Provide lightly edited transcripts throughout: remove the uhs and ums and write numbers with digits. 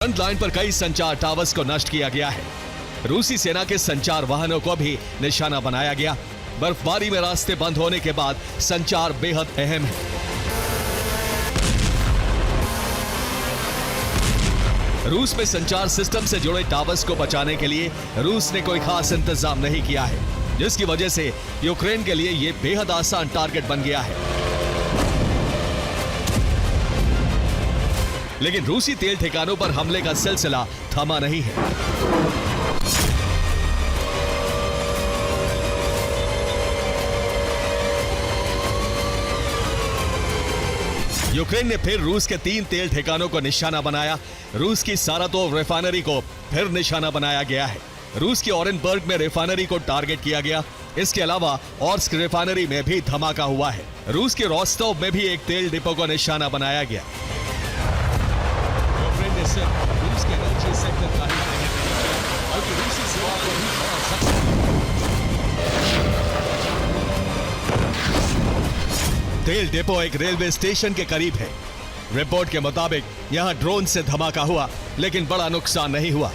Front line पर कई संचार टावर्स को नष्ट किया गया है। रूसी सेना के संचार वाहनों को भी निशाना बनाया गया। बर्फबारी में रास्ते बंद होने के बाद संचार बेहद अहम है। रूस में संचार सिस्टम से जुड़े टावर्स को बचाने के लिए रूस ने कोई खास इंतजाम नहीं किया है, जिसकी वजह से यूक्रेन के लिए यह बेहद आसान टारगेट बन गया है। लेकिन रूसी तेल ठिकानों पर हमले का सिलसिला थमा नहीं है। यूक्रेन ने फिर रूस के 3 तेल ठिकानों को निशाना बनाया। रूस की सारातोव रिफाइनरी को फिर निशाना बनाया गया है। रूस की ओरेनबर्ग में रिफाइनरी को टारगेट किया गया। इसके अलावा ऑर्स्क रिफाइनरी में भी धमाका हुआ है। रूस के रोस्टोव में भी एक तेल डिपो को निशाना बनाया गया। यूक्रेन ने सिर्फ रूस के एनर्जी सेक्टर का ही नहीं बल्कि रूसी सेवा को भी बढ़ा सकता है। तेल डिपो एक रेलवे स्टेशन के करीब है। रिपोर्ट के मुताबिक यहां ड्रोन से धमाका हुआ, लेकिन बड़ा नुकसान नहीं हुआ।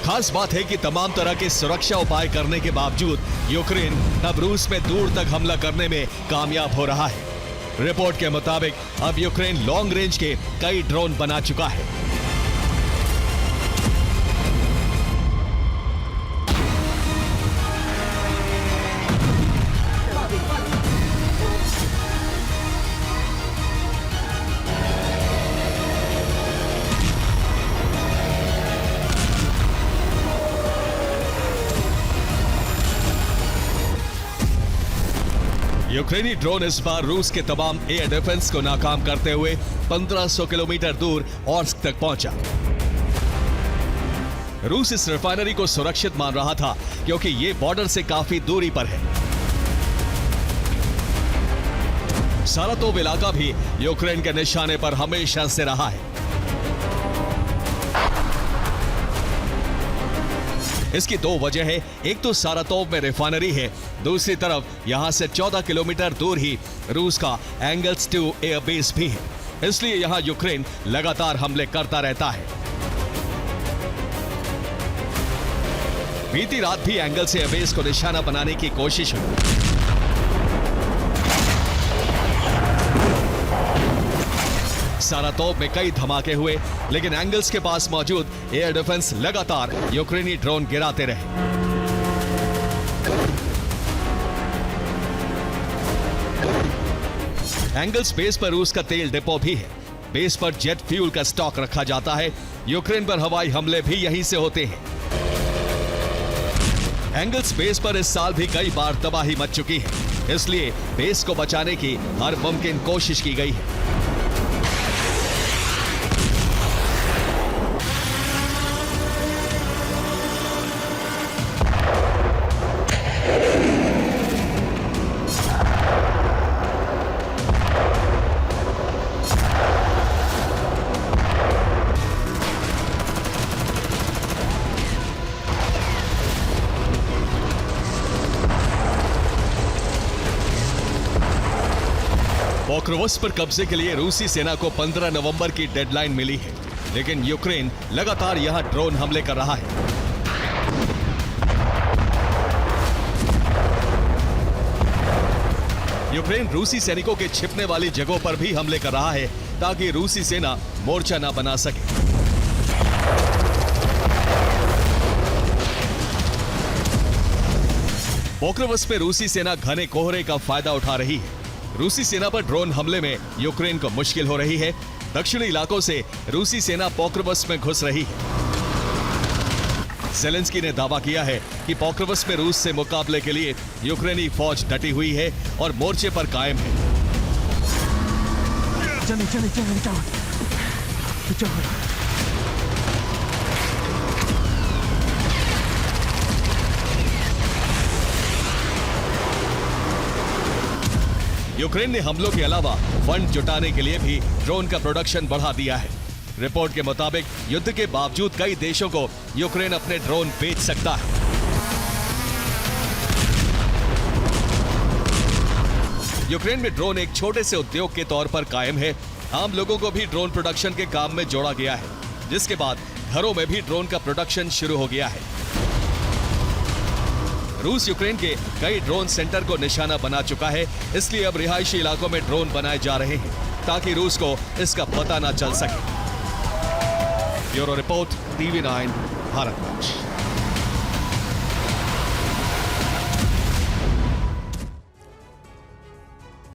खास बात है कि तमाम तरह के सुरक्षा उपाय करने के बावजूद यूक्रेन अब रूस में दूर तक हमला करने में कामयाब हो रहा है। रिपोर्ट के मुताबिक अब यूक्रेन लॉन्ग रेंज के कई ड्रोन बना चुका है। यूक्रेनी ड्रोन इस बार रूस के तमाम एयर डिफेंस को नाकाम करते हुए 1500 किलोमीटर दूर ऑर्स्क तक पहुंचा। रूस इस रिफाइनरी को सुरक्षित मान रहा था क्योंकि यह बॉर्डर से काफी दूरी पर है। सारातोव इलाका भी यूक्रेन के निशाने पर हमेशा से रहा है। इसकी 2 वजह है। एक तो सारातोव में रिफाइनरी है, दूसरी तरफ यहां से 14 किलोमीटर दूर ही रूस का एंगल्स 2 एयरबेस भी है। इसलिए यहां यूक्रेन लगातार हमले करता रहता है। बीती रात भी एंगल्स एयरबेस को निशाना बनाने की कोशिश हुई। सारातोव में कई धमाके हुए, लेकिन एंगल्स के पास मौजूद एयर डिफेंस लगातार यूक्रेनी ड्रोन गिराते रहे। एंगल्स बेस पर रूस का तेल डिपो भी है। बेस पर जेट फ्यूल का स्टॉक रखा जाता है। यूक्रेन पर हवाई हमले भी यहीं से होते हैं। एंगल्स बेस पर इस साल भी कई बार तबाही मच चुकी है, इसलिए बेस को बचाने की हर मुमकिन कोशिश की गई है। पोक्रोवस्क पर कब्जे के लिए रूसी सेना को 15 नवंबर की डेडलाइन मिली है, लेकिन यूक्रेन लगातार यहां ड्रोन हमले कर रहा है। यूक्रेन रूसी सैनिकों के छिपने वाली जगहों पर भी हमले कर रहा है ताकि रूसी सेना मोर्चा न बना सके। पोक्रोवस्क में रूसी सेना घने कोहरे का फायदा उठा रही है। रूसी सेना पर ड्रोन हमले में यूक्रेन को मुश्किल हो रही है। दक्षिणी इलाकों से रूसी सेना पोक्रोवस्क में घुस रही है। ज़ेलेंस्की ने दावा किया है कि पोक्रोवस्क में रूस से मुकाबले के लिए यूक्रेनी फौज डटी हुई है और मोर्चे पर कायम है। यूक्रेन ने हमलों के अलावा फंड जुटाने के लिए भी ड्रोन का प्रोडक्शन बढ़ा दिया है। रिपोर्ट के मुताबिक युद्ध के बावजूद कई देशों को यूक्रेन अपने ड्रोन बेच सकता है। यूक्रेन में ड्रोन एक छोटे से उद्योग के तौर पर कायम है। आम लोगों को भी ड्रोन प्रोडक्शन के काम में जोड़ा गया है, जिसके बाद घरों में भी ड्रोन का प्रोडक्शन शुरू हो गया है। रूस यूक्रेन के कई ड्रोन सेंटर को निशाना बना चुका है, इसलिए अब रिहायशी इलाकों में ड्रोन बनाए जा रहे हैं ताकि रूस को इसका पता ना चल सके। Bureau report, TV9 भारतवंश।